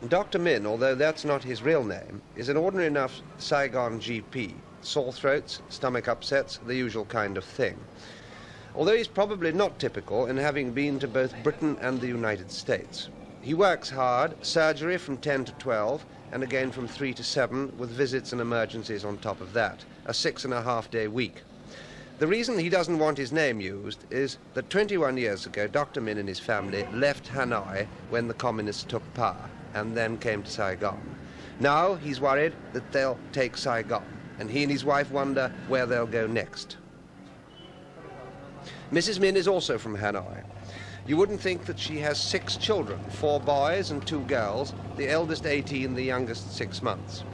Dr. Min, although that's not his real name, is an ordinary enough Saigon GP. Sore throats, stomach upsets, the usual kind of thing. Although he's probably not typical in having been to both Britain and the United States. He works hard, surgery from 10 to 12, and again from 3 to 7, with visits and emergencies on top of that. A 6.5-day week. The reason he doesn't want his name used is that 21 years ago, Dr. Min and his family left Hanoi when the communists took power, and then came to Saigon. Now he's worried that they'll take Saigon, and he and his wife wonder where they'll go next. Mrs. Min is also from Hanoi. You wouldn't think that she has 6 children, 4 boys and 2 girls, the eldest 18, the youngest 6 months.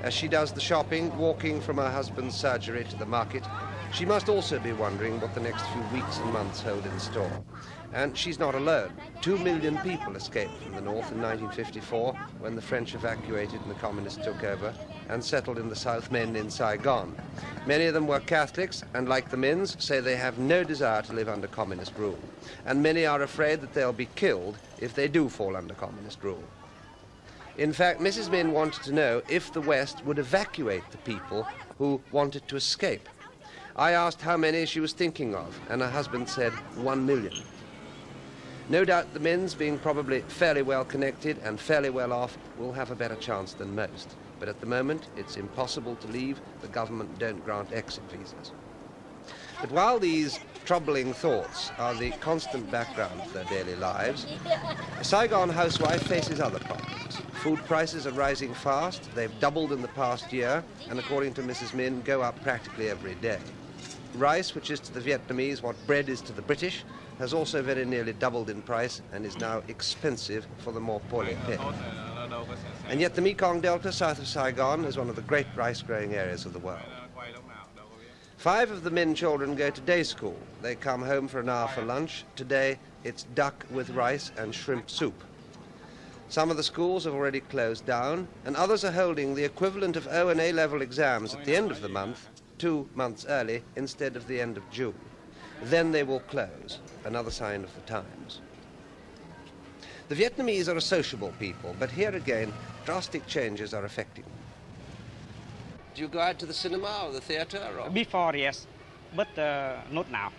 As she does the shopping, walking from her husband's surgery to the market, she must also be wondering what the next few weeks and months hold in store. And she's not alone. 2 million people escaped from the north in 1954 when the French evacuated and the communists took over and settled in the south, mainly in Saigon. Many of them were Catholics and, like the Mins, say they have no desire to live under communist rule. And many are afraid that they'll be killed if they do fall under communist rule. In fact, Mrs. Min wanted to know if the West would evacuate the people who wanted to escape. I asked how many she was thinking of, and her husband said 1 million. No doubt the Mins, being probably fairly well connected and fairly well off, will have a better chance than most. But at the moment, it's impossible to leave. The government don't grant exit visas. But while these troubling thoughts are the constant background of their daily lives, a Saigon housewife faces other problems. Food prices are rising fast. They've doubled in the past year, and according to Mrs. Min, go up practically every day. Rice, which is to the Vietnamese what bread is to the British, has also very nearly doubled in price and is now expensive for the more poorly paid. And yet the Mekong Delta south of Saigon is one of the great rice-growing areas of the world. 5 of the Min children go to day school. They come home for an hour for lunch. Today it's duck with rice and shrimp soup. Some of the schools have already closed down, and others are holding the equivalent of O and A level exams at the end of the month, 2 months early, instead of the end of June. Then they will close, another sign of the times. The Vietnamese are a sociable people, but here again, drastic changes are affecting them. Do you go out to the cinema or the theatre? Or? Before, yes, but not now.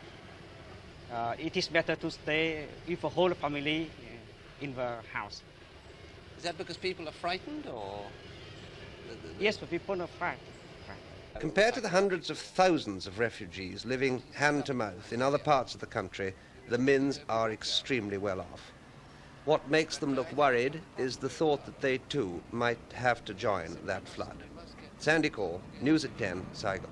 It is better to stay with the whole family in the house. Is that because people are frightened, or? Yes, the people are frightened. Compared to the hundreds of thousands of refugees living hand-to-mouth in other parts of the country, the Mins are extremely well off. What makes them look worried is the thought that they too might have to join that flood. Sandy Call, News at 10, Saigon.